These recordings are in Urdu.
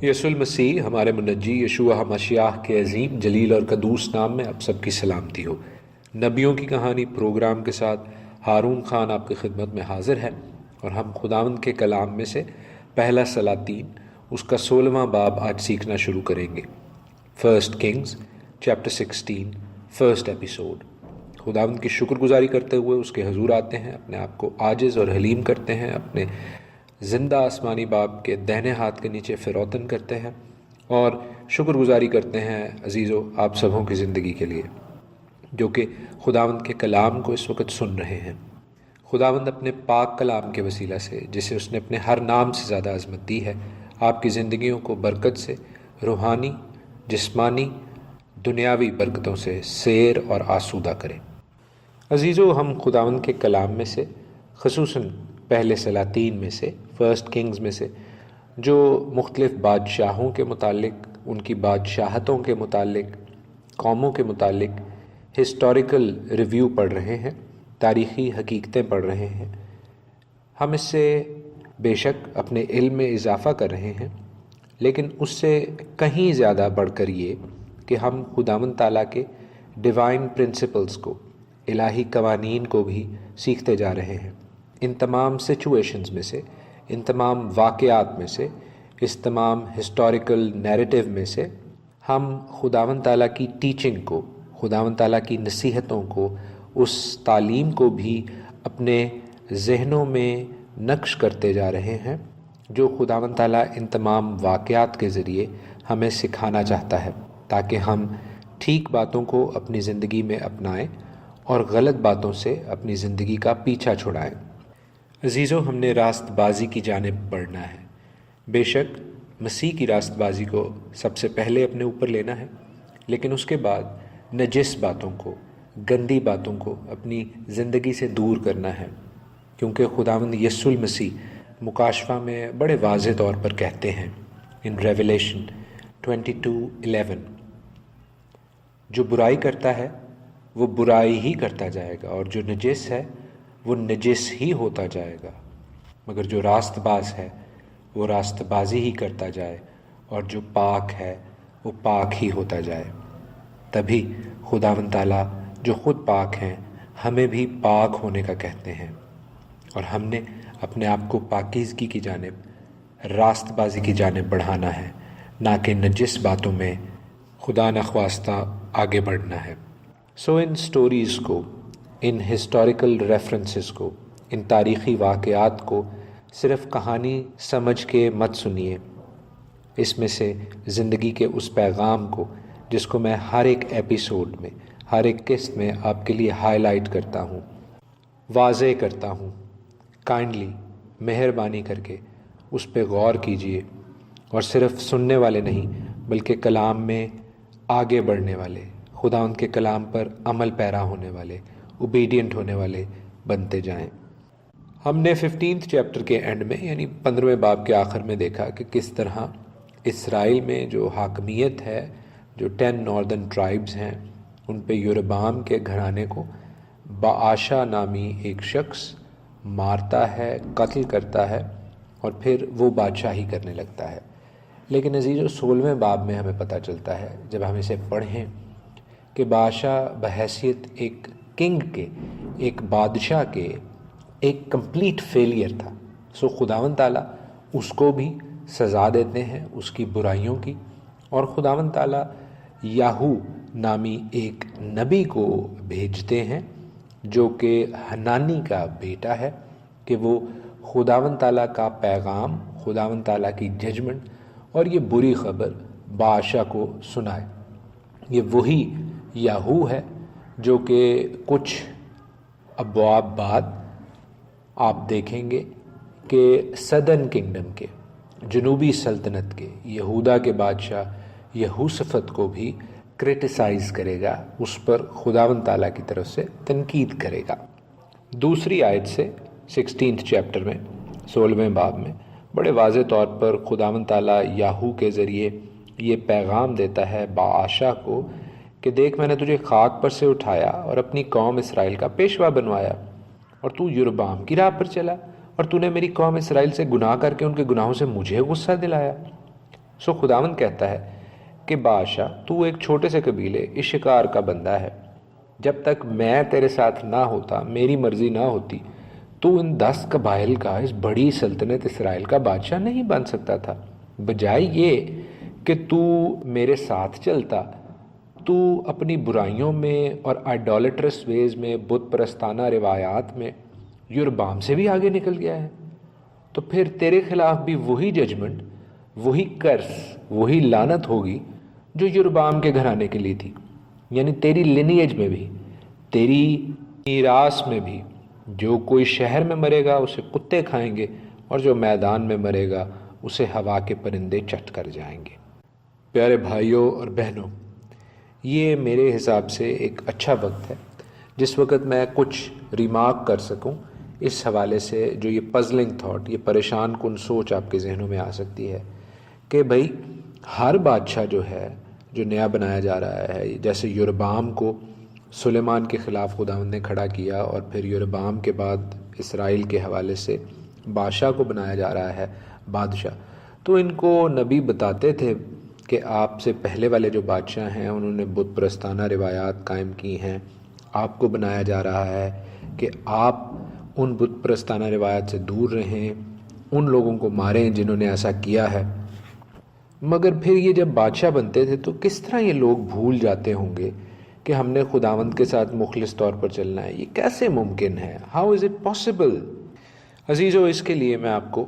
یسوع المسیح ہمارے منجی یشوع مشیح کے عظیم جلیل اور قدوس نام میں آپ سب کی سلامتی ہو۔ نبیوں کی کہانی پروگرام کے ساتھ ہارون خان آپ کی خدمت میں حاضر ہے، اور ہم خداوند کے کلام میں سے پہلا سلاطین اس کا 16واں باب آج سیکھنا شروع کریں گے۔ First Kings chapter 16 first episode. خداوند کی شکر گزاری کرتے ہوئے اس کے حضور آتے ہیں، اپنے آپ کو عاجز اور حلیم کرتے ہیں، اپنے زندہ آسمانی باپ کے دہنے ہاتھ کے نیچے فروتن کرتے ہیں اور شکر گزاری کرتے ہیں عزیزو آپ سبوں کی زندگی کے لیے جو کہ خداوند کے کلام کو اس وقت سن رہے ہیں۔ خداوند اپنے پاک کلام کے وسیلہ سے، جسے اس نے اپنے ہر نام سے زیادہ عظمت دی ہے، آپ کی زندگیوں کو برکت سے، روحانی، جسمانی، دنیاوی برکتوں سے سیر اور آسودہ کرے۔ عزیزو، ہم خداوند کے کلام میں سے، خصوصاً پہلے سلاطین میں سے، فرسٹ کنگز میں سے، جو مختلف بادشاہوں کے متعلق، ان کی بادشاہتوں کے متعلق، قوموں کے متعلق ہسٹوریکل ریویو پڑھ رہے ہیں، تاریخی حقیقتیں پڑھ رہے ہیں۔ ہم اس سے بے شک اپنے علم میں اضافہ کر رہے ہیں، لیکن اس سے کہیں زیادہ بڑھ کر یہ کہ ہم خداوند تعالیٰ کے ڈیوائن پرنسپلز کو، الہی قوانین کو بھی سیکھتے جا رہے ہیں۔ ان تمام سچویشنز میں سے، ان تمام واقعات میں سے، اس تمام ہسٹوریکل نیریٹو میں سے ہم خداوند تعالیٰ کی ٹیچنگ کو، خداوند تعالیٰ کی نصیحتوں کو، اس تعلیم کو بھی اپنے ذہنوں میں نقش کرتے جا رہے ہیں جو خداوند تعالیٰ ان تمام واقعات کے ذریعے ہمیں سکھانا چاہتا ہے، تاکہ ہم ٹھیک باتوں کو اپنی زندگی میں اپنائیں اور غلط باتوں سے اپنی زندگی کا پیچھا چھڑائیں۔ عزیزو، ہم نے راست بازی کی جانب بڑھنا ہے۔ بے شک مسیح کی راست بازی کو سب سے پہلے اپنے اوپر لینا ہے، لیکن اس کے بعد نجس باتوں کو، گندی باتوں کو اپنی زندگی سے دور کرنا ہے، کیونکہ خداوند یسوع المسیح مکاشفہ میں بڑے واضح طور پر کہتے ہیں ان ریویلیشن 22:11، جو برائی کرتا ہے وہ برائی ہی کرتا جائے گا، اور جو نجس ہے وہ نجس ہی ہوتا جائے گا، مگر جو راست باز ہے وہ راست بازی ہی کرتا جائے، اور جو پاک ہے وہ پاک ہی ہوتا جائے۔ تبھی خداوند تعالیٰ جو خود پاک ہیں ہمیں بھی پاک ہونے کا کہتے ہیں، اور ہم نے اپنے آپ کو پاکیزگی کی جانب، راست بازی کی جانب بڑھانا ہے، نہ کہ نجس باتوں میں خدا نخواستہ آگے بڑھنا ہے۔ سو ان سٹوریز کو، ان ہسٹوریکل ریفرنسز کو، ان تاریخی واقعات کو صرف کہانی سمجھ کے مت سنیے، اس میں سے زندگی کے اس پیغام کو جس کو میں ہر ایک ایپیسوڈ میں، ہر ایک قسط میں آپ کے لیے ہائی لائٹ کرتا ہوں، واضح کرتا ہوں، کائنڈلی مہربانی کر کے اس پہ غور کیجئے، اور صرف سننے والے نہیں بلکہ کلام میں آگے بڑھنے والے، خدا ان کے کلام پر عمل پیرا ہونے والے، اوبیڈینٹ ہونے والے بنتے جائیں۔ ہم نے 15 چیپٹر کے اینڈ میں، یعنی 15ویں باب کے آخر میں دیکھا کہ کس طرح اسرائیل میں جو حاکمیت ہے، جو 10 ناردرن ٹرائبز ہیں، ان پہ یربعام کے گھرانے کو بآشا نامی ایک شخص مارتا ہے، قتل کرتا ہے، اور پھر وہ بادشاہی کرنے لگتا ہے۔ لیکن عزیزو، 16ویں باب میں ہمیں پتہ چلتا ہے جب ہم اسے پڑھیں کہ بادشاہ بحیثیت ایک کنگ کے، ایک بادشاہ کے، ایک کمپلیٹ فیلئر تھا۔ سو خداوند تعالیٰ اس کو بھی سزا دیتے ہیں اس کی برائیوں کی، اور خداوند تعالیٰ یاہو نامی ایک نبی کو بھیجتے ہیں جو کہ حنانی کا بیٹا ہے، کہ وہ خداوند تعالیٰ کا پیغام، خداوند تعالیٰ کی ججمنٹ اور یہ بری خبر بادشاہ کو سنائے۔ یہ وہی یاہو ہے جو کہ کچھ ابواب بعد آپ دیکھیں گے کہ سدرن کنگڈم کے، جنوبی سلطنت کے، یہودا کے بادشاہ یہوشافت کو بھی کرٹیسائز کرے گا، اس پر خداوند تعالیٰ کی طرف سے تنقید کرے گا۔ دوسری آیت سے 16 چیپٹر میں، 16ویں باب میں بڑے واضح طور پر خداوند تعالیٰ یاہو کے ذریعے یہ پیغام دیتا ہے بآشا کو کہ دیکھ، میں نے تجھے خاک پر سے اٹھایا اور اپنی قوم اسرائیل کا پیشوا بنوایا، اور تو یربعام کی راہ پر چلا، اور تو نے میری قوم اسرائیل سے گناہ کر کے ان کے گناہوں سے مجھے غصہ دلایا۔ سو خداوند کہتا ہے کہ بادشاہ تو ایک چھوٹے سے قبیلے اس شکار کا بندہ ہے، جب تک میں تیرے ساتھ نہ ہوتا، میری مرضی نہ ہوتی، تو ان 10 قبائل کا، اس بڑی سلطنت اسرائیل کا بادشاہ نہیں بن سکتا تھا۔ بجائے یہ کہ تو میرے ساتھ چلتا، تو اپنی برائیوں میں اور آئیڈولیٹرس ویز میں، بت پرستانہ روایات میں یربام سے بھی آگے نکل گیا ہے۔ تو پھر تیرے خلاف بھی وہی ججمنٹ، وہی کرس، وہی لعنت ہوگی جو یربام کے گھرانے کے لیے تھی، یعنی تیری لینیج میں بھی، تیری میراث میں بھی۔ جو کوئی شہر میں مرے گا اسے کتے کھائیں گے، اور جو میدان میں مرے گا اسے ہوا کے پرندے چٹ کر جائیں گے۔ پیارے بھائیوں اور بہنوں، یہ میرے حساب سے ایک اچھا وقت ہے جس وقت میں کچھ ریمارک کر سکوں اس حوالے سے، جو یہ پزلنگ تھاٹ، یہ پریشان کن سوچ آپ کے ذہنوں میں آ سکتی ہے کہ بھئی ہر بادشاہ جو ہے، جو نیا بنایا جا رہا ہے، جیسے یربام کو سلیمان کے خلاف خداوند نے کھڑا کیا، اور پھر یربام کے بعد اسرائیل کے حوالے سے بادشاہ کو بنایا جا رہا ہے بادشاہ، تو ان کو نبی بتاتے تھے کہ آپ سے پہلے والے جو بادشاہ ہیں انہوں نے بت پرستانہ روایات قائم کی ہیں، آپ کو بنایا جا رہا ہے کہ آپ ان بت پرستانہ روایات سے دور رہیں، ان لوگوں کو ماریں جنہوں نے ایسا کیا ہے۔ مگر پھر یہ جب بادشاہ بنتے تھے تو کس طرح یہ لوگ بھول جاتے ہوں گے کہ ہم نے خداوند کے ساتھ مخلص طور پر چلنا ہے؟ یہ کیسے ممکن ہے؟ How is it possible? عزیزو، اس کے لیے میں آپ کو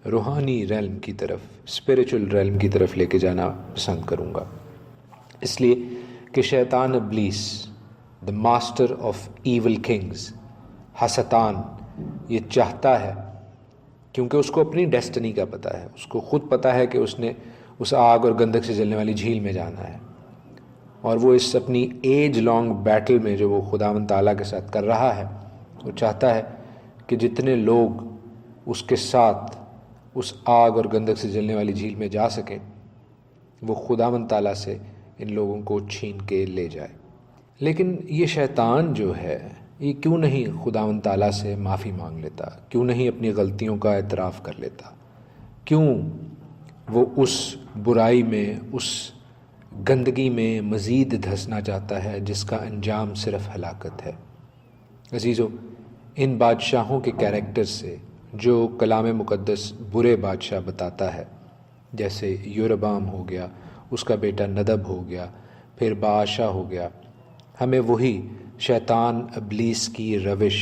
روحانی ریلم کی طرف، اسپریچول ریلم کی طرف لے کے جانا پسند کروں گا، اس لیے کہ شیطان ابلیس، the master of evil Kings, حسطان، یہ چاہتا ہے، کیونکہ اس کو اپنی ڈیسٹنی کا پتہ ہے، اس کو خود پتہ ہے کہ اس نے اس آگ اور گندک سے جلنے والی جھیل میں جانا ہے، اور وہ اس اپنی ایج لانگ بیٹل میں جو وہ خداوند تعالیٰ کے ساتھ کر رہا ہے، وہ چاہتا ہے کہ جتنے لوگ اس کے ساتھ اس آگ اور گندک سے جلنے والی جھیل میں جا سکیں، وہ خداوند تعالیٰ سے ان لوگوں کو چھین کے لے جائے۔ لیکن یہ شیطان جو ہے، یہ کیوں نہیں خداوند تعالیٰ سے معافی مانگ لیتا؟ کیوں نہیں اپنی غلطیوں کا اعتراف کر لیتا؟ کیوں وہ اس برائی میں، اس گندگی میں مزید دھسنا چاہتا ہے جس کا انجام صرف ہلاکت ہے؟ عزیزو، ان بادشاہوں کے کیریکٹر سے جو کلام مقدس برے بادشاہ بتاتا ہے، جیسے یربام ہو گیا، اس کا بیٹا ندب ہو گیا، پھر بادشاہ ہو گیا، ہمیں وہی شیطان ابلیس کی روش،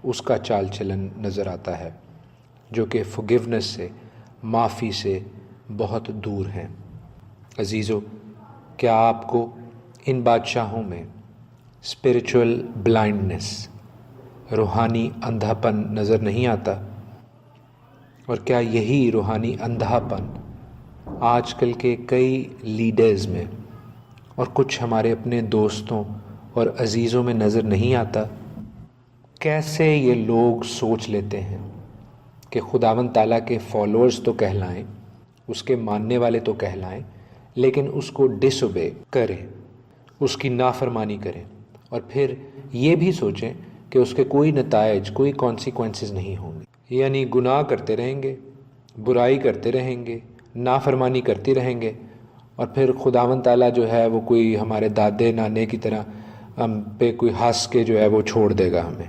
اس کا چال چلن نظر آتا ہے، جو کہ فورگیونس سے، معافی سے بہت دور ہیں۔ عزیزو، کیا آپ کو ان بادشاہوں میں اسپریچول بلائنڈنس، روحانی اندھا پن نظر نہیں آتا؟ اور کیا یہی روحانی اندھا پن آج کل کے کئی لیڈرز میں اور کچھ ہمارے اپنے دوستوں اور عزیزوں میں نظر نہیں آتا؟ کیسے یہ لوگ سوچ لیتے ہیں کہ خداوند تعالیٰ کے فالوورز تو کہلائیں، اس کے ماننے والے تو کہلائیں، لیکن اس کو ڈس اوبے کریں، اس کی نافرمانی کریں، اور پھر یہ بھی سوچیں کہ اس کے کوئی نتائج، کوئی کانسیکوینسز نہیں ہوں گے، یعنی گناہ کرتے رہیں گے، برائی کرتے رہیں گے، نافرمانی کرتے رہیں گے، اور پھر خداوند تعالیٰ جو ہے وہ کوئی ہمارے دادے نانے کی طرح ہم پہ کوئی ہنس کے جو ہے وہ چھوڑ دے گا ہمیں۔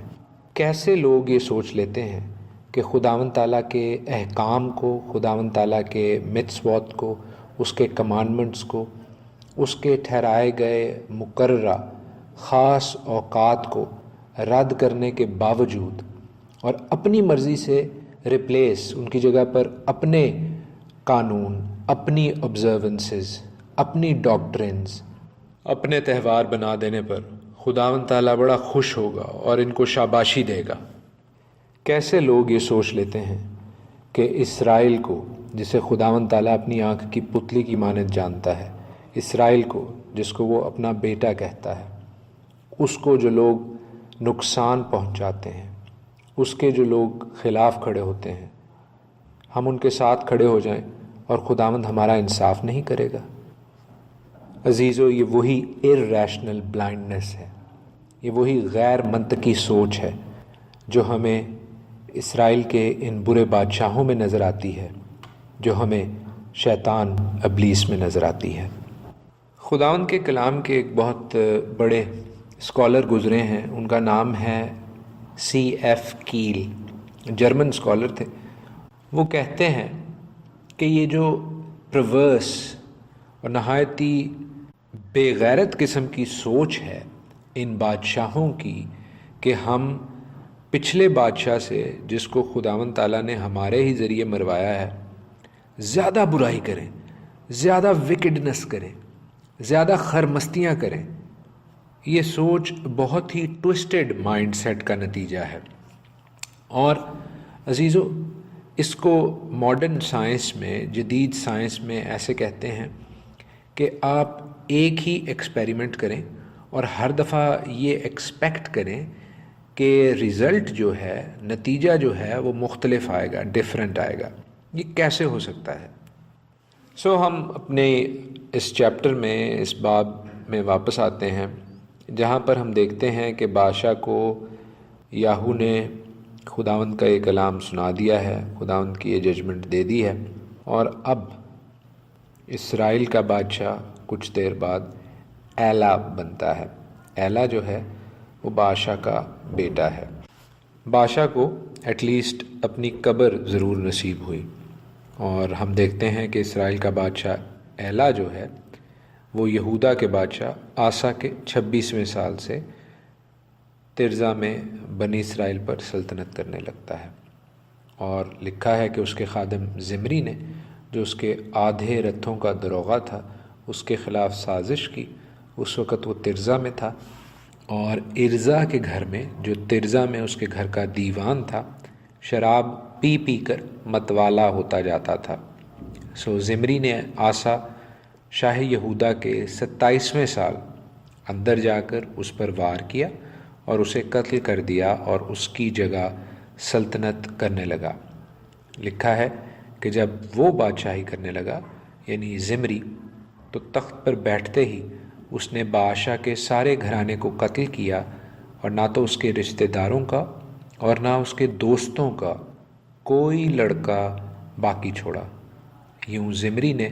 کیسے لوگ یہ سوچ لیتے ہیں کہ خداوند تعالیٰ کے احکام کو، خداوند تعالیٰ کے متسوات کو، اس کے کمانڈمنٹس کو، اس کے ٹھہرائے گئے مقررہ خاص اوقات کو رد کرنے کے باوجود اور اپنی مرضی سے ریپلیس، ان کی جگہ پر اپنے قانون، اپنی آبزرونسز، اپنی ڈاکٹرنز، اپنے تہوار بنا دینے پر خداوند تعالیٰ بڑا خوش ہوگا اور ان کو شاباشی دے گا؟ کیسے لوگ یہ سوچ لیتے ہیں کہ اسرائیل کو، جسے خداوند تعالیٰ اپنی آنکھ کی پتلی کی مانند جانتا ہے، اسرائیل کو جس کو وہ اپنا بیٹا کہتا ہے، اس کو جو لوگ نقصان پہنچاتے ہیں، اس کے جو لوگ خلاف کھڑے ہوتے ہیں، ہم ان کے ساتھ کھڑے ہو جائیں اور خداوند ہمارا انصاف نہیں کرے گا؟ عزیزو، یہ وہی ارریشنل بلائنڈنس ہے، یہ وہی غیر منطقی سوچ ہے جو ہمیں اسرائیل کے ان برے بادشاہوں میں نظر آتی ہے، جو ہمیں شیطان ابلیس میں نظر آتی ہے۔ خداوند کے کلام کے ایک بہت بڑے اسکالر گزرے ہیں، ان کا نام ہے C.F. کیل، جرمن اسکالر تھے۔ وہ کہتے ہیں کہ یہ جو پرورس اور نہایتی بے غیرت قسم کی سوچ ہے ان بادشاہوں کی کہ ہم پچھلے بادشاہ سے، جس کو خداوند تعالیٰ نے ہمارے ہی ذریعے مروایا ہے، زیادہ برائی کریں، زیادہ وکڈنس کریں، زیادہ خرمستیاں کریں، یہ سوچ بہت ہی ٹوسٹڈ مائنڈ سیٹ کا نتیجہ ہے۔ اور عزیزو، اس کو ماڈرن سائنس میں، جدید سائنس میں ایسے کہتے ہیں کہ آپ ایک ہی ایکسپیریمنٹ کریں اور ہر دفعہ یہ ایکسپیکٹ کریں کہ ریزلٹ جو ہے، نتیجہ جو ہے وہ مختلف آئے گا، ڈیفرنٹ آئے گا۔ یہ کیسے ہو سکتا ہے؟ ہم اپنے اس چیپٹر میں، اس باب میں واپس آتے ہیں جہاں پر ہم دیکھتے ہیں کہ بادشاہ کو یاہو نے خداوند کا یہ کلام سنا دیا ہے، خداوند کی یہ ججمنٹ دے دی ہے، اور اب اسرائیل کا بادشاہ کچھ دیر بعد ایلا بنتا ہے۔ ایلا جو ہے وہ بادشاہ کا بیٹا ہے۔ بادشاہ کو ایٹ لیسٹ اپنی قبر ضرور نصیب ہوئی، اور ہم دیکھتے ہیں کہ اسرائیل کا بادشاہ ایلا جو ہے وہ یہودا کے بادشاہ آسا کے 26ویں سال سے ترزا میں بنی اسرائیل پر سلطنت کرنے لگتا ہے۔ اور لکھا ہے کہ اس کے خادم زمری نے، جو اس کے آدھے رتھوں کا دروغہ تھا، اس کے خلاف سازش کی۔ اس وقت وہ ترزا میں تھا، اور ارزا کے گھر میں، جو ترزا میں اس کے گھر کا دیوان تھا، شراب پی پی کر متوالا ہوتا جاتا تھا۔ زمری نے آسا شاہ یہودا کے 27ویں سال اندر جا کر اس پر وار کیا اور اسے قتل کر دیا، اور اس کی جگہ سلطنت کرنے لگا۔ لکھا ہے کہ جب وہ بادشاہی کرنے لگا، یعنی زمری، تو تخت پر بیٹھتے ہی اس نے بادشاہ کے سارے گھرانے کو قتل کیا، اور نہ تو اس کے رشتہ داروں کا اور نہ اس کے دوستوں کا کوئی لڑکا باقی چھوڑا۔ یوں زمری نے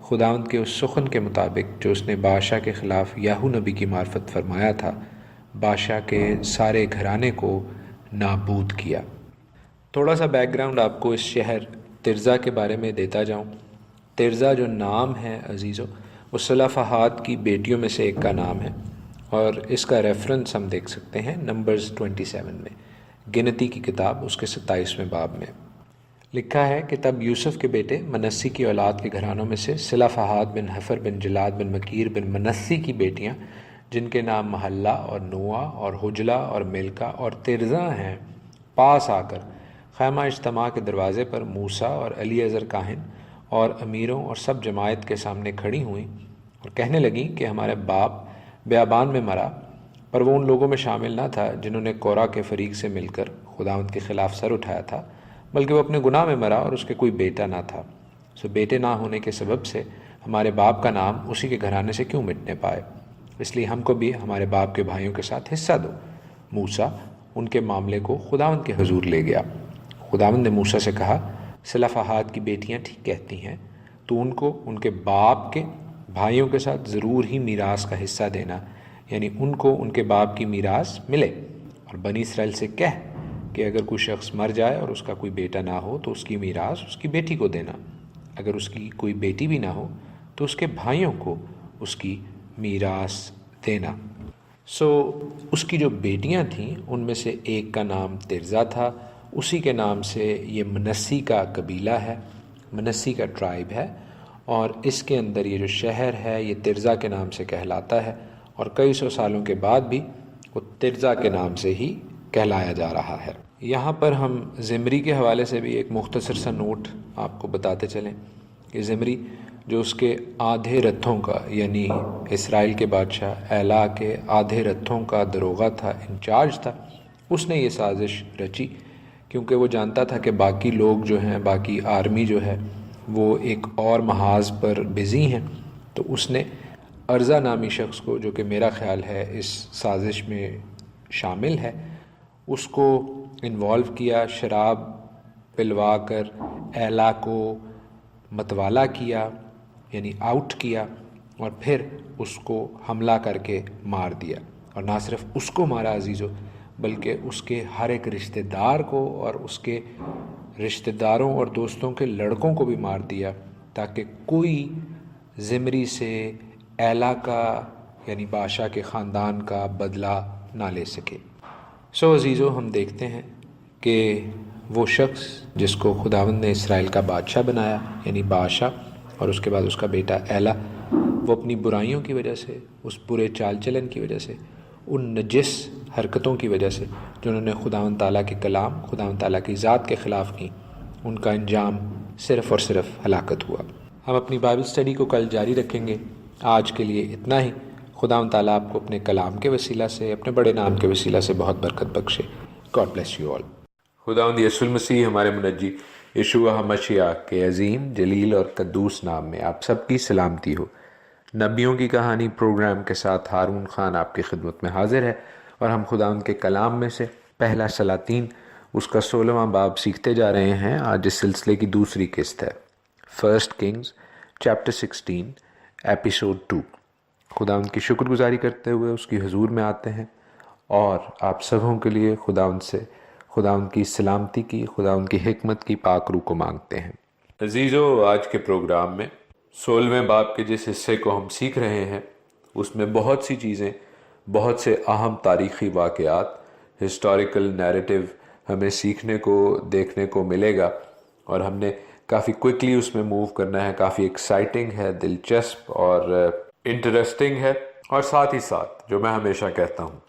خداوند کے اس سخن کے مطابق جو اس نے بادشاہ کے خلاف یاہو نبی کی معرفت فرمایا تھا، بادشاہ کے سارے گھرانے کو نابود کیا۔ تھوڑا سا بیک گراؤنڈ آپ کو اس شہر ترزا کے بارے میں دیتا جاؤں۔ ترزا جو نام ہے عزیزو، وہ صلفحاد کی بیٹیوں میں سے ایک کا نام ہے، اور اس کا ریفرنس ہم دیکھ سکتے ہیں نمبرز 27 میں، گنتی کی کتاب اس کے 27ویں باب میں۔ لکھا ہے کہ تب یوسف کے بیٹے منسی کی اولاد کے گھرانوں میں سے صلفحاد بن حفر بن جلاد بن مکیر بن منسی کی بیٹیاں، جن کے نام محلہ اور نوآ اور حجلہ اور ملکہ اور ترزا ہیں، پاس آ کر خیمہ اجتماع کے دروازے پر موسیٰ اور الیعزر کاہن اور امیروں اور سب جماعت کے سامنے کھڑی ہوئیں اور کہنے لگیں کہ ہمارا باپ بیابان میں مرا، پر وہ ان لوگوں میں شامل نہ تھا جنہوں نے کورہ کے فریق سے مل کر خداوند کے خلاف سر اٹھایا تھا، بلکہ وہ اپنے گناہ میں مرا اور اس کے کوئی بیٹا نہ تھا۔ بیٹے نہ ہونے کے سبب سے ہمارے باپ کا نام اسی کے گھرانے سے کیوں مٹنے پائے؟ اس لیے ہم کو بھی ہمارے باپ کے بھائیوں کے ساتھ حصہ دو۔ موسیٰ ان کے معاملے کو خداوند کے حضور لے گیا۔ خداوند نے موسیٰ سے کہا، صلفحاد کی بیٹیاں ٹھیک کہتی ہیں، تو ان کو ان کے باپ کے بھائیوں کے ساتھ ضرور ہی میراث کا حصہ دینا، یعنی ان کو ان کے باپ کی میراث ملے۔ اور بنی اسرائیل سے کہہ کہ اگر کوئی شخص مر جائے اور اس کا کوئی بیٹا نہ ہو تو اس کی میراث اس کی بیٹی کو دینا، اگر اس کی کوئی بیٹی بھی نہ ہو تو اس کے بھائیوں کو اس کی میراث دینا۔ اس کی جو بیٹیاں تھیں ان میں سے ایک کا نام ترزا تھا، اسی کے نام سے یہ منسی کا قبیلہ ہے، منسی کا ٹرائب ہے، اور اس کے اندر یہ جو شہر ہے یہ ترزا کے نام سے کہلاتا ہے، اور کئی سو سالوں کے بعد بھی وہ ترزا کے نام سے ہی کہلایا جا رہا ہے۔ یہاں پر ہم زمری کے حوالے سے بھی ایک مختصر سا نوٹ آپ کو بتاتے چلیں کہ زمری جو اس کے آدھے رتھوں کا، یعنی اسرائیل کے بادشاہ ایلا کے آدھے رتھوں کا دروغہ تھا، انچارج تھا، اس نے یہ سازش رچی کیونکہ وہ جانتا تھا کہ باقی لوگ جو ہیں، باقی آرمی جو ہے وہ ایک اور محاذ پر بزی ہیں، تو اس نے ارزا نامی شخص کو، جو کہ میرا خیال ہے اس سازش میں شامل ہے، اس کو انوالو کیا، شراب پلوا کر ایلا کو متوالا کیا یعنی آؤٹ کیا، اور پھر اس کو حملہ کر کے مار دیا، اور نہ صرف اس کو مارا عزیزو، بلکہ اس کے ہر ایک رشتہ دار کو اور اس کے رشتہ داروں اور دوستوں کے لڑکوں کو بھی مار دیا، تاکہ کوئی زمری سے ایلا کا یعنی بادشاہ کے خاندان کا بدلہ نہ لے سکے۔ سو عزیزو، ہم دیکھتے ہیں کہ وہ شخص جس کو خداوند نے اسرائیل کا بادشاہ بنایا یعنی بادشاہ، اور اس کے بعد اس کا بیٹا ایلا، وہ اپنی برائیوں کی وجہ سے، اس برے چال چلن کی وجہ سے، ان نجس حرکتوں کی وجہ سے جو انہوں نے خداوند تعالیٰ کے کلام، خداوند تعالیٰ کی ذات کے خلاف کی، ان کا انجام صرف اور صرف ہلاکت ہوا۔ ہم اپنی بائبل اسٹڈی کو کل جاری رکھیں گے۔ آج کے لیے اتنا ہی۔ خداوند تعالیٰ آپ کو اپنے کلام کے وسیلہ سے، اپنے بڑے نام کے وسیلہ سے بہت برکت بخشے۔ God bless you all. خداوند یسوع المسیح ہمارے منجی یشوع مسیح کے عظیم، جلیل اور قدوس نام میں آپ سب کی سلامتی ہو۔ نبیوں کی کہانی پروگرام کے ساتھ ہارون خان آپ کی خدمت میں حاضر ہے، اور ہم خداوند کے کلام میں سے پہلا سلاطین اس کا 16واں باب سیکھتے جا رہے ہیں۔ آج اس سلسلے کی دوسری قسط ہے، فرسٹ کنگز چیپٹر 16 ایپیسوڈ 2۔ خداوند کی شکر گزاری کرتے ہوئے اس کی حضور میں آتے ہیں، اور آپ سبوں کے لیے خداوند سے خداوند کی سلامتی کی، خداوند کی حکمت کی پاک روح کو مانگتے ہیں۔ عزیزو، آج کے پروگرام میں 16ویں باب کے جس حصے کو ہم سیکھ رہے ہیں، اس میں بہت سی چیزیں، بہت سے اہم تاریخی واقعات، ہسٹوریکل نیریٹو ہمیں سیکھنے کو، دیکھنے کو ملے گا، اور ہم نے کافی کوئکلی اس میں موو کرنا ہے۔ کافی ایکسائٹنگ ہے، دلچسپ اور انٹرسٹنگ ہے، اور ساتھ ہی ساتھ جو میں ہمیشہ کہتا ہوں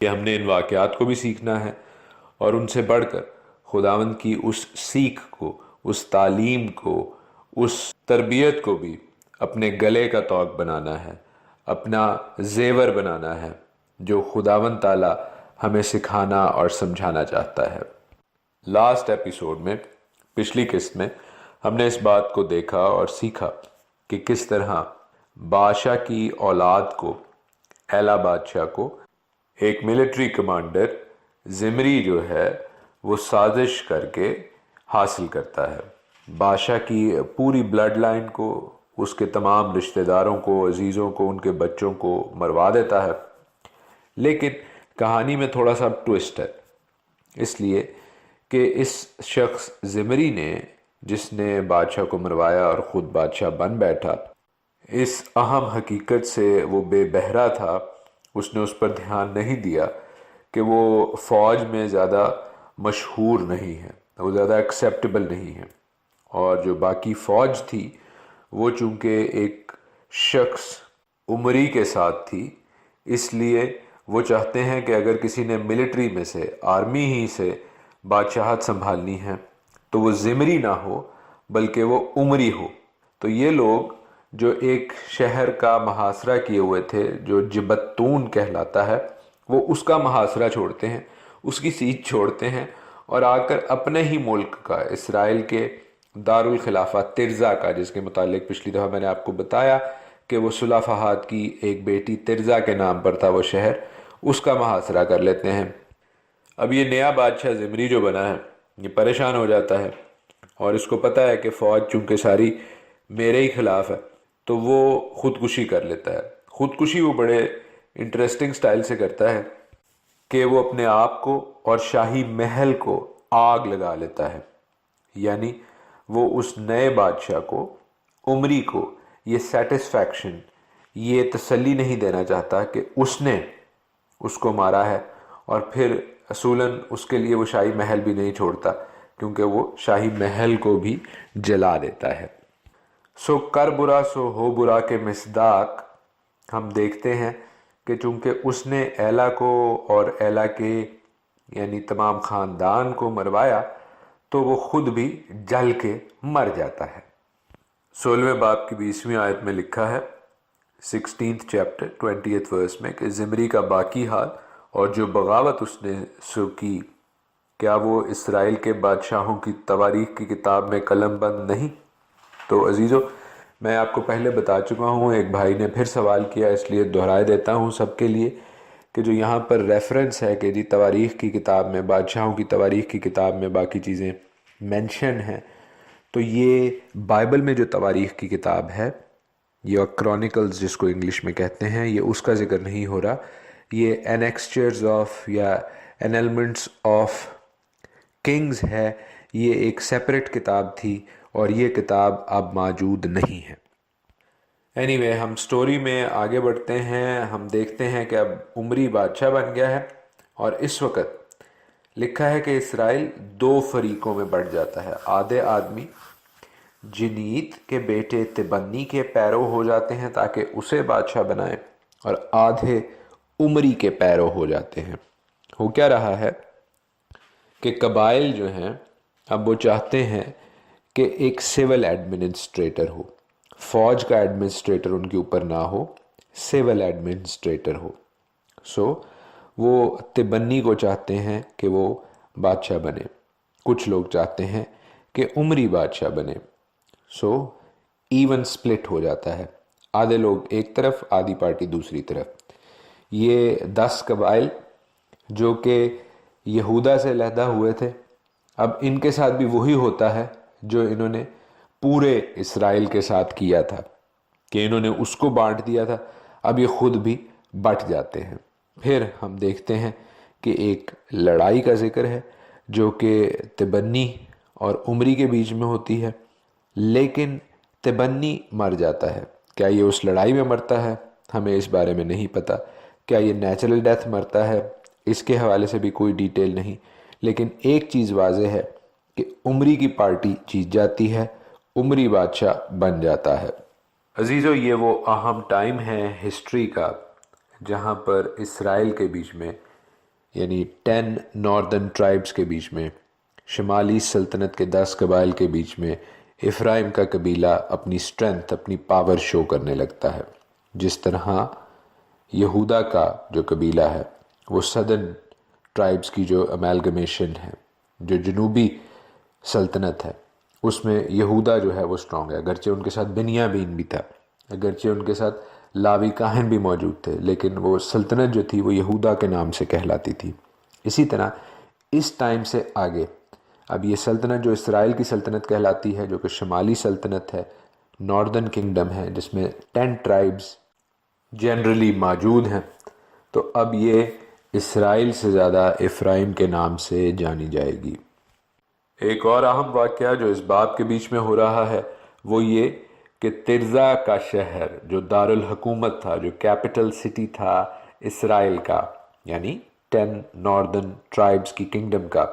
کہ ہم نے ان واقعات کو بھی سیکھنا ہے، اور ان سے بڑھ کر خداوند کی اس سیکھ کو، اس تعلیم کو، اس تربیت کو بھی اپنے گلے کا طوق بنانا ہے، اپنا زیور بنانا ہے، جو خداوند تعالیٰ ہمیں سکھانا اور سمجھانا چاہتا ہے۔ لاسٹ ایپیسوڈ میں، پچھلی قسط میں، ہم نے اس بات کو دیکھا اور سیکھا کہ کس طرح بادشاہ کی اولاد کو، ایلا بادشاہ کو، ایک ملٹری کمانڈر زمری جو ہے وہ سازش کر کے حاصل کرتا ہے۔ بادشاہ کی پوری بلڈ لائن کو، اس کے تمام رشتہ داروں کو، عزیزوں کو، ان کے بچوں کو مروا دیتا ہے۔ لیکن کہانی میں تھوڑا سا ٹوسٹ ہے، اس لیے کہ اس شخص زمری نے، جس نے بادشاہ کو مروایا اور خود بادشاہ بن بیٹھا، اس اہم حقیقت سے وہ بے بہرا تھا۔ اس نے اس پر دھیان نہیں دیا کہ وہ فوج میں زیادہ مشہور نہیں ہے، وہ زیادہ ایکسیپٹیبل نہیں ہے، اور جو باقی فوج تھی وہ چونکہ ایک شخص عمری کے ساتھ تھی، اس لیے وہ چاہتے ہیں کہ اگر کسی نے ملٹری میں سے، آرمی ہی سے بادشاہت سنبھالنی ہے تو وہ زمری نہ ہو بلکہ وہ عمری ہو۔ تو یہ لوگ جو ایک شہر کا محاصرہ کیے ہوئے تھے جو جبتون کہلاتا ہے، وہ اس کا محاصرہ چھوڑتے ہیں، اس کی سیٹ چھوڑتے ہیں، اور آ کر اپنے ہی ملک کا، اسرائیل کے دارالخلافہ ترزا کا، جس کے متعلق پچھلی دفعہ میں نے آپ کو بتایا کہ وہ صلح فہد کی ایک بیٹی ترزا کے نام پر تھا وہ شہر، اس کا محاصرہ کر لیتے ہیں۔ اب یہ نیا بادشاہ زمری جو بنا ہے، یہ پریشان ہو جاتا ہے، اور اس کو پتہ ہے کہ فوج چونکہ ساری میرے ہی خلاف ہے، تو وہ خودکشی کر لیتا ہے۔ خودکشی وہ بڑے انٹرسٹنگ سٹائل سے کرتا ہے کہ وہ اپنے آپ کو اور شاہی محل کو آگ لگا لیتا ہے، یعنی وہ اس نئے بادشاہ کو، عمری کو، یہ سیٹسفیکشن، یہ تسلی نہیں دینا چاہتا کہ اس نے اس کو مارا ہے، اور پھر اصولاً اس کے لیے وہ شاہی محل بھی نہیں چھوڑتا، کیونکہ وہ شاہی محل کو بھی جلا دیتا ہے۔ سو کر برا سو ہو برا کے مصداق ہم دیکھتے ہیں کہ چونکہ اس نے ایلا کو اور ایلا کے یعنی تمام خاندان کو مروایا، تو وہ خود بھی جل کے مر جاتا ہے۔ 16ویں باب کی 20ویں آیت میں لکھا ہے، 16th چیپٹر 20th ورس میں، کہ زمری کا باقی حال اور جو بغاوت اس نے سو کی، کیا وہ اسرائیل کے بادشاہوں کی تواریخ کی کتاب میں قلم بند نہیں؟ تو عزیزو، میں آپ کو پہلے بتا چکا ہوں، ایک بھائی نے پھر سوال کیا، اس لیے دہرائے دیتا ہوں سب کے لیے، کہ جو یہاں پر ریفرنس ہے کہ جی تواریخ کی کتاب میں، بادشاہوں کی تواریخ کی کتاب میں باقی چیزیں مینشن ہیں، تو یہ بائبل میں جو تواریخ کی کتاب ہے یا کرونیکلز جس کو انگلش میں کہتے ہیں، یہ اس کا ذکر نہیں ہو رہا، یہ انیکسچرز آف یا انیلمنٹس آف کنگز ہے، یہ ایک سیپریٹ کتاب تھی اور یہ کتاب اب موجود نہیں ہے۔ اینی ہم سٹوری میں آگے بڑھتے ہیں، ہم دیکھتے ہیں کہ اب عمری بادشاہ بن گیا ہے، اور اس وقت لکھا ہے کہ اسرائیل دو فریقوں میں بڑھ جاتا ہے۔ آدھے آدمی جنید کے بیٹے تبنی کے پیرو ہو جاتے ہیں تاکہ اسے بادشاہ بنائیں، اور آدھے عمری کے پیرو ہو جاتے ہیں۔ ہو کیا رہا ہے کہ قبائل جو ہیں اب وہ چاہتے ہیں کہ ایک سول ایڈمنسٹریٹر ہو، فوج کا ایڈمنسٹریٹر ان کے اوپر نہ ہو، سول ایڈمنسٹریٹر ہو۔ سو وہ تبنی کو چاہتے ہیں کہ وہ بادشاہ بنے، کچھ لوگ چاہتے ہیں کہ عمری بادشاہ بنے۔ سو ایون سپلٹ ہو جاتا ہے، آدھے لوگ ایک طرف، آدھی پارٹی دوسری طرف۔ یہ 10 قبائل جو کہ یہودا سے علیحدہ ہوئے تھے، اب ان کے ساتھ بھی وہی ہوتا ہے جو انہوں نے پورے اسرائیل کے ساتھ کیا تھا کہ انہوں نے اس کو بانٹ دیا تھا، اب یہ خود بھی بٹ جاتے ہیں۔ پھر ہم دیکھتے ہیں کہ ایک لڑائی کا ذکر ہے جو کہ تبنی اور عمری کے بیچ میں ہوتی ہے، لیکن تبنی مر جاتا ہے۔ کیا یہ اس لڑائی میں مرتا ہے؟ ہمیں اس بارے میں نہیں پتہ۔ کیا یہ نیچرل ڈیتھ مرتا ہے؟ اس کے حوالے سے بھی کوئی ڈیٹیل نہیں، لیکن ایک چیز واضح ہے کہ عمری کی پارٹی جیت جاتی ہے، عمری بادشاہ بن جاتا ہے۔ عزیزو، یہ وہ اہم ٹائم ہے ہسٹری کا جہاں پر اسرائیل کے بیچ میں، یعنی 10 ناردرن ٹرائبز کے بیچ میں، شمالی سلطنت کے 10 قبائل کے بیچ میں افرائیم کا قبیلہ اپنی سٹرینتھ، اپنی پاور شو کرنے لگتا ہے۔ جس طرح یہودا کا جو قبیلہ ہے وہ سدرن ٹرائبز کی جو امیلگمیشن ہے، جو جنوبی سلطنت ہے، اس میں یہودا جو ہے وہ سٹرونگ ہے، اگرچہ ان کے ساتھ بنیامین بھی تھا، اگرچہ ان کے ساتھ لاوی کاہن بھی موجود تھے، لیکن وہ سلطنت جو تھی وہ یہودا کے نام سے کہلاتی تھی۔ اسی طرح اس ٹائم سے آگے اب یہ سلطنت جو اسرائیل کی سلطنت کہلاتی ہے، جو کہ شمالی سلطنت ہے، ناردرن کنگڈم ہے، جس میں 10 ٹرائبز جنرلی موجود ہیں، تو اب یہ اسرائیل سے زیادہ افرائیم کے نام سے جانی جائے گی۔ ایک اور اہم واقعہ جو اس باب کے بیچ میں ہو رہا ہے وہ یہ کہ ترزا کا شہر جو دارالحکومت تھا، جو کیپٹل سٹی تھا اسرائیل کا، یعنی 10 ناردرن ٹرائبز کی کنگڈم کا،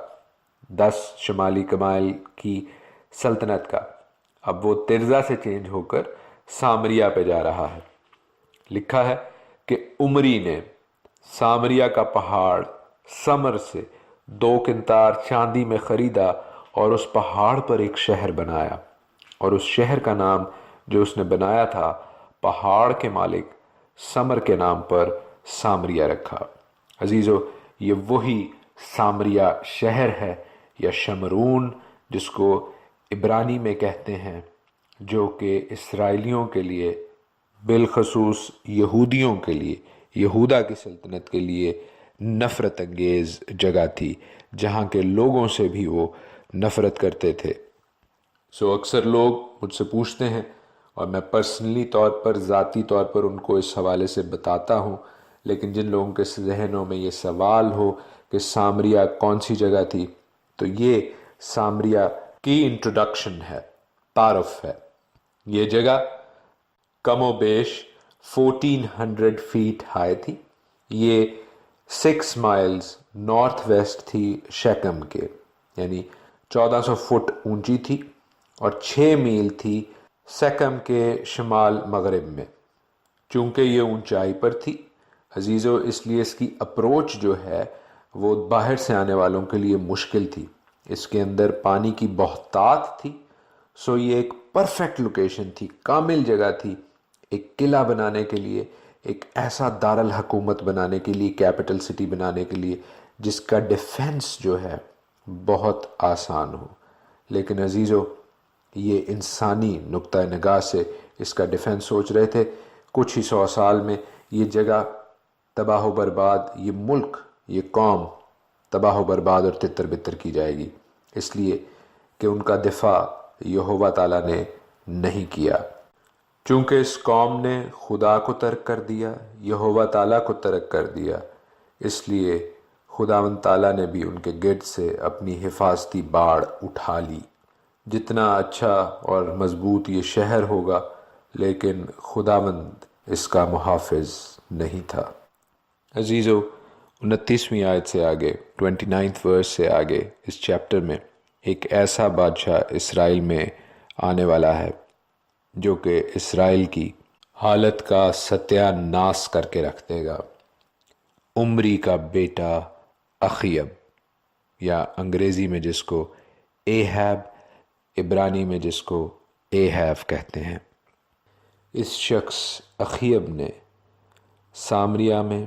10 شمالی قبائل کی سلطنت کا، اب وہ ترزا سے چینج ہو کر سامریا پہ جا رہا ہے۔ لکھا ہے کہ عمری نے سامریا کا پہاڑ سمر سے 2 قنطار چاندی میں خریدا اور اس پہاڑ پر ایک شہر بنایا، اور اس شہر کا نام جو اس نے بنایا تھا پہاڑ کے مالک سمر کے نام پر سامریا رکھا۔ عزیزو، یہ وہی سامریا شہر ہے یا شمرون جس کو عبرانی میں کہتے ہیں، جو کہ اسرائیلیوں کے لیے، بالخصوص یہودیوں کے لیے، یہودا کی سلطنت کے لیے نفرت انگیز جگہ تھی، جہاں کے لوگوں سے بھی وہ نفرت کرتے تھے۔ سو اکثر لوگ مجھ سے پوچھتے ہیں، اور میں پرسنلی طور پر، ذاتی طور پر ان کو اس حوالے سے بتاتا ہوں، لیکن جن لوگوں کے ذہنوں میں یہ سوال ہو کہ سامریا کون سی جگہ تھی، تو یہ سامریا کی انٹروڈکشن ہے، تعارف ہے۔ یہ جگہ کم و بیش 1400 فیٹ ہائی تھی، یہ 6 مائلز نارتھ ویسٹ تھی شیکم کے، یعنی 1400 فٹ اونچی تھی، اور 6 میل تھی سیکم کے شمال مغرب میں۔ چونکہ یہ اونچائی پر تھی عزیزو، اس لیے اس کی اپروچ جو ہے وہ باہر سے آنے والوں کے لیے مشکل تھی، اس کے اندر پانی کی بہتات تھی۔ سو یہ ایک پرفیکٹ لوکیشن تھی، کامل جگہ تھی ایک قلعہ بنانے کے لیے، ایک ایسا دارالحکومت بنانے کے لیے، کیپٹل سٹی بنانے کے لیے جس کا ڈیفنس جو ہے بہت آسان ہو۔ لیکن عزیزو، یہ انسانی نقطہ نگاہ سے اس کا ڈیفنس سوچ رہے تھے، کچھ ہی 100 سال میں یہ جگہ تباہ و برباد، یہ ملک، یہ قوم تباہ و برباد اور تتر بتر کی جائے گی، اس لیے کہ ان کا دفاع یہوہ تعالیٰ نے نہیں کیا۔ چونکہ اس قوم نے خدا کو ترک کر دیا، یہوہ تعالیٰ کو ترک کر دیا، اس لیے خداوند تعالیٰ نے بھی ان کے گرد سے اپنی حفاظتی باڑ اٹھا لی۔ جتنا اچھا اور مضبوط یہ شہر ہوگا، لیکن خداوند اس کا محافظ نہیں تھا۔ عزیزو، 29ویں آیت سے آگے، 29 ورس سے آگے اس چیپٹر میں ایک ایسا بادشاہ اسرائیل میں آنے والا ہے جو کہ اسرائیل کی حالت کا ستیہ ناس کر کے رکھ دے گا۔ عمری کا بیٹا اخیب، یا انگریزی میں جس کو ایہاب، عبرانی میں جس کو ایہاب کہتے ہیں۔ اس شخص اخیب نے سامریہ میں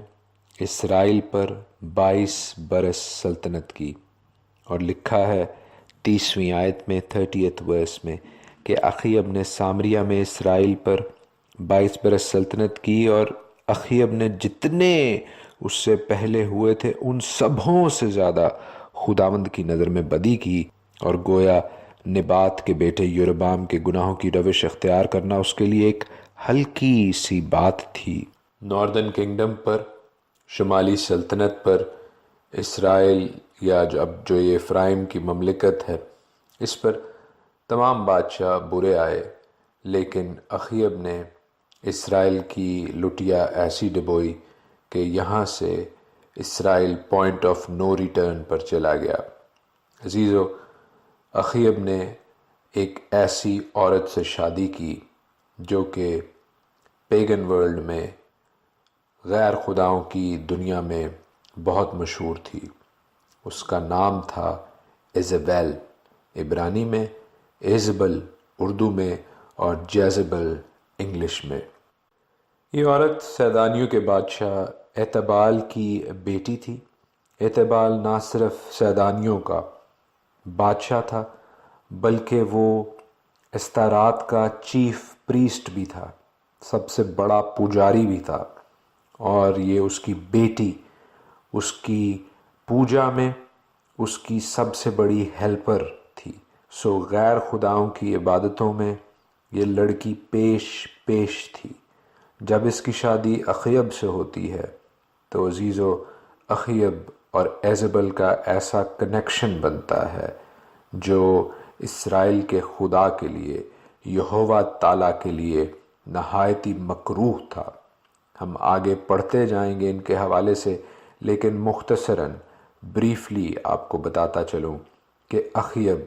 اسرائیل پر 22 برس سلطنت کی، اور لکھا ہے 30ویں آیت میں 30th ورس میں کہ اخیب نے سامریہ میں اسرائیل پر 22 برس سلطنت کی، اور اخیب نے جتنے اس سے پہلے ہوئے تھے ان سبوں سے زیادہ خداوند کی نظر میں بدی کی، اور گویا نبات کے بیٹے یربعام کے گناہوں کی روش اختیار کرنا اس کے لیے ایک ہلکی سی بات تھی۔ ناردرن کنگڈم پر، شمالی سلطنت پر، اسرائیل یا جو یہ افرائیم کی مملکت ہے، اس پر تمام بادشاہ برے آئے، لیکن اخیب نے اسرائیل کی لٹیا ایسی ڈبوئی کہ یہاں سے اسرائیل پوائنٹ آف نو ریٹرن پر چلا گیا۔ عزیزو، اخیب نے ایک ایسی عورت سے شادی کی جو کہ پیگن ورلڈ میں، غیر خداؤں کی دنیا میں بہت مشہور تھی۔ اس کا نام تھا ایزابیل، عبرانی میں ایزبل، اردو میں، اور جیزبل انگلش میں۔ یہ عورت سیدانیوں کے بادشاہ ایتبال کی بیٹی تھی۔ ایتبال نہ صرف سیدانیوں کا بادشاہ تھا بلکہ وہ استارات کا چیف پریسٹ بھی تھا، سب سے بڑا پجاری بھی تھا، اور یہ اس کی بیٹی اس کی پوجا میں اس کی سب سے بڑی ہیلپر تھی۔ سو غیر خداؤں کی عبادتوں میں یہ لڑکی پیش تھی۔ جب اس کی شادی اخیب سے ہوتی ہے تو عزیزو، اخیب اور ایزبل کا ایسا کنیکشن بنتا ہے جو اسرائیل کے خدا کے لیے، یہوہ تعالیٰ کے لیے نہایت ہی مکروہ تھا۔ ہم آگے پڑھتے جائیں گے ان کے حوالے سے، لیکن مختصراً بریفلی آپ کو بتاتا چلوں کہ اخیب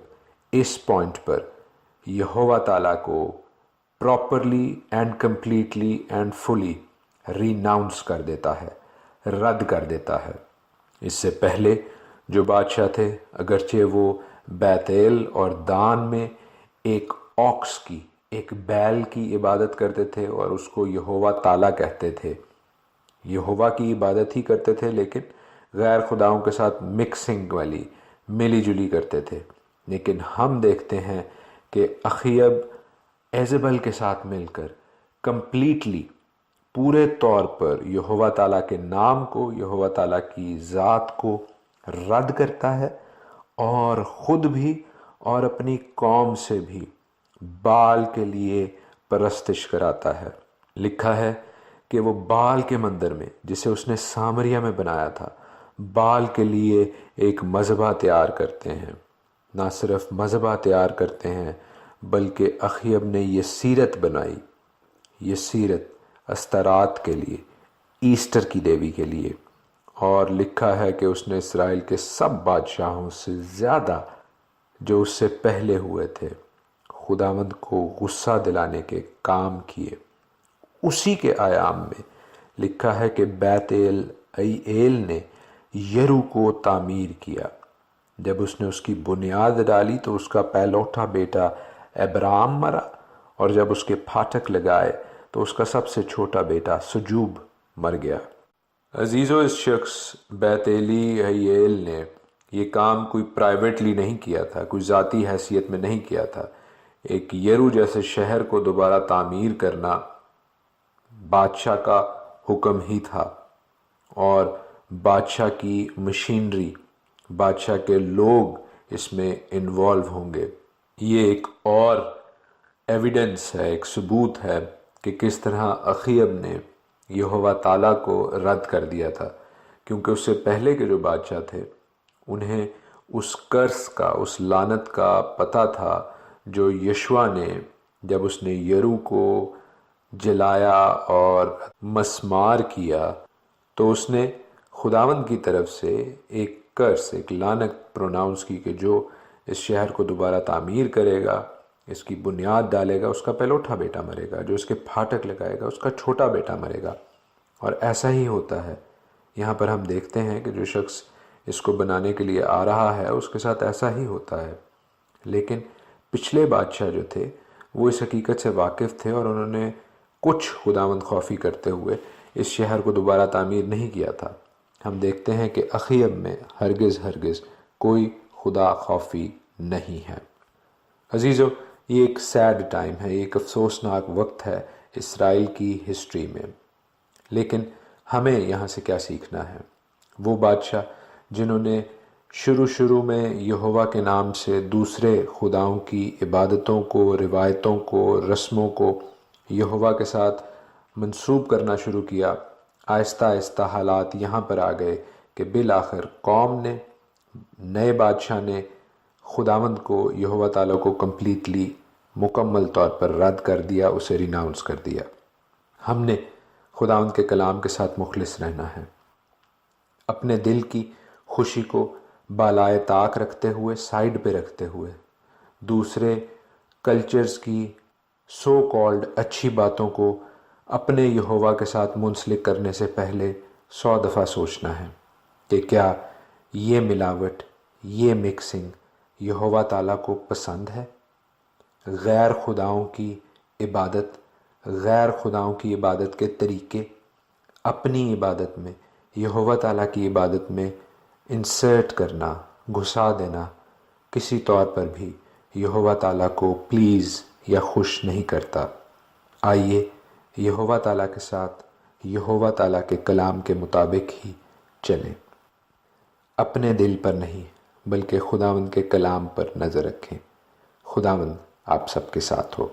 اس پوائنٹ پر یہوہ تعالیٰ کو properly and completely and fully renounce کر دیتا ہے، رد کر دیتا ہے۔ اس سے پہلے جو بادشاہ تھے، اگرچہ وہ بیتیل اور دان میں ایک آکس کی، ایک بیل کی عبادت کرتے تھے اور اس کو یہوہ تعالیٰ کہتے تھے، یہوہ کی عبادت ہی کرتے تھے، لیکن غیر خداؤں کے ساتھ مکسنگ والی، ملی جلی کرتے تھے۔ لیکن ہم دیکھتے ہیں کہ اخیب ایزبل کے ساتھ مل کر کمپلیٹلی، پورے طور پر یہوہ تعالیٰ کے نام کو، یہوہ تعالیٰ کی ذات کو رد کرتا ہے، اور خود بھی اور اپنی قوم سے بھی بال کے لیے پرستش کراتا ہے۔ لکھا ہے کہ وہ بال کے مندر میں، جسے اس نے سامریہ میں بنایا تھا، بال کے لیے ایک مذبح تیار کرتے ہیں۔ نہ صرف مذبح تیار کرتے ہیں بلکہ اخیب نے یہ سیرت بنائی، یہ سیرت استارات کے لیے، ایسٹر کی دیوی کے لیے، اور لکھا ہے کہ اس نے اسرائیل کے سب بادشاہوں سے زیادہ جو اس سے پہلے ہوئے تھے خداوند کو غصہ دلانے کے کام کیے۔ اسی کے ایام میں لکھا ہے کہ بیت ایل نے یرو کو تعمیر کیا۔ جب اس نے اس کی بنیاد ڈالی تو اس کا پہلوٹا بیٹا ابرام مرا، اور جب اس کے پھاٹک لگائے تو اس کا سب سے چھوٹا بیٹا سجوب مر گیا۔ عزیزو، اس شخص بیت ایل نے یہ کام کوئی پرائیویٹلی نہیں کیا تھا، کوئی ذاتی حیثیت میں نہیں کیا تھا۔ ایک یرو جیسے شہر کو دوبارہ تعمیر کرنا بادشاہ کا حکم ہی تھا، اور بادشاہ کی مشینری، بادشاہ کے لوگ اس میں انوالو ہوں گے۔ یہ ایک اور ایویڈنس ہے، ایک ثبوت ہے کہ کس طرح اخیب نے یہوہ تعالیٰ کو رد کر دیا تھا، کیونکہ اس سے پہلے کے جو بادشاہ تھے انہیں اس کرس کا، اس لعنت کا پتہ تھا جو یشوع نے، جب اس نے یرو کو جلایا اور مسمار کیا تو اس نے خداوند کی طرف سے ایک کرس، ایک لعنت پروناؤنس کی کہ جو اس شہر کو دوبارہ تعمیر کرے گا، اس کی بنیاد ڈالے گا، اس کا پہلوٹا بیٹا مرے گا، جو اس کے پھاٹک لگائے گا اس کا چھوٹا بیٹا مرے گا۔ اور ایسا ہی ہوتا ہے، یہاں پر ہم دیکھتے ہیں کہ جو شخص اس کو بنانے کے لیے آ رہا ہے اس کے ساتھ ایسا ہی ہوتا ہے۔ لیکن پچھلے بادشاہ جو تھے وہ اس حقیقت سے واقف تھے اور انہوں نے کچھ خداوند خوفی کرتے ہوئے اس شہر کو دوبارہ تعمیر نہیں کیا تھا۔ ہم دیکھتے ہیں کہ اخیب میں ہرگز کوئی خدا خوفی نہیں ہے۔ عزیزو، یہ ایک سیڈ ٹائم ہے، یہ ایک افسوسناک وقت ہے اسرائیل کی ہسٹری میں، لیکن ہمیں یہاں سے کیا سیکھنا ہے؟ وہ بادشاہ جنہوں نے شروع میں یہوہ کے نام سے دوسرے خداؤں کی عبادتوں کو، روایتوں کو، رسموں کو یہوہ کے ساتھ منسوب کرنا شروع کیا، آہستہ آہستہ حالات یہاں پر آ گئے کہ بالآخر قوم نے، نئے بادشاہ نے خداوند کو، یہوہ تعالیٰ کو کمپلیٹلی، مکمل طور پر رد کر دیا، اسے ریناؤنس کر دیا۔ ہم نے خداوند کے کلام کے ساتھ مخلص رہنا ہے، اپنے دل کی خوشی کو بالائے طاق رکھتے ہوئے، سائیڈ پہ رکھتے ہوئے، دوسرے کلچرز کی سو کالڈ اچھی باتوں کو اپنے یہوہ کے ساتھ منسلک کرنے سے پہلے 100 دفعہ سوچنا ہے کہ کیا یہ ملاوٹ، یہ مکسنگ یہوہ تعالیٰ کو پسند ہے؟ غیر خداؤں کی عبادت کے طریقے اپنی عبادت میں، یہوہ تعالیٰ کی عبادت میں انسرٹ کرنا، گھسا دینا، کسی طور پر بھی یہوہ تعالیٰ کو پلیز یا خوش نہیں کرتا۔ آئیے یہوہ تعالیٰ کے ساتھ، یہوہ تعالیٰ کے کلام کے مطابق ہی چلیں، اپنے دل پر نہیں بلکہ خداوند کے کلام پر نظر رکھیں۔ خداوند آپ سب کے ساتھ ہو۔